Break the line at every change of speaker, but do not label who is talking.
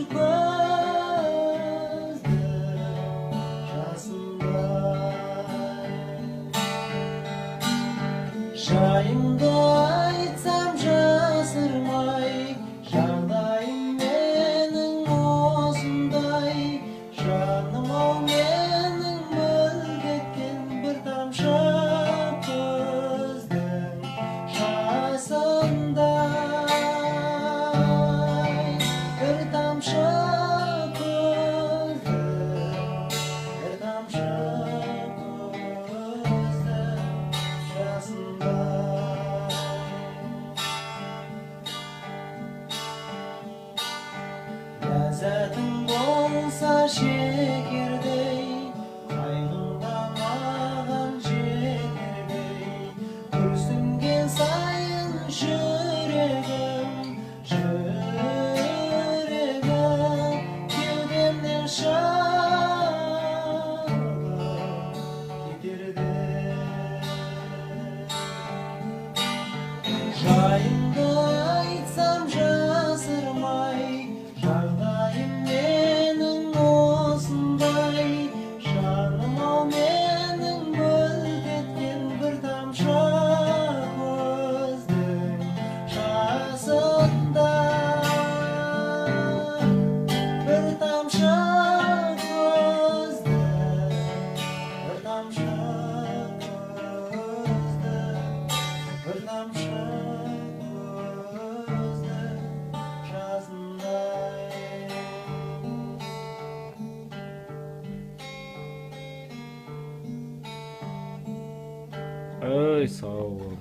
şu gözlerim jasınday. Şayımda aytsam jasırmay, жағдайым менің осындай. Жаным-ау менің мүлгеткен бір тамшы көздің жасындай. Bir тамшы көздің, bir тамшы көздің жасындай. Ләззәтің болса шекердей, қайғыңда маған жетердей. Күрсінген сайын жүрегім кеудемнен шығып кетерді. Жайымды айтсам жасырмай, жағдайым менің осындай. Жаным-ау менің мүлгеткен бір тамшы көздің жасындай. Bir тамшы көздің, bir тамшы көздің, bir тамшы көздің жасындай.
Ой, сау бол.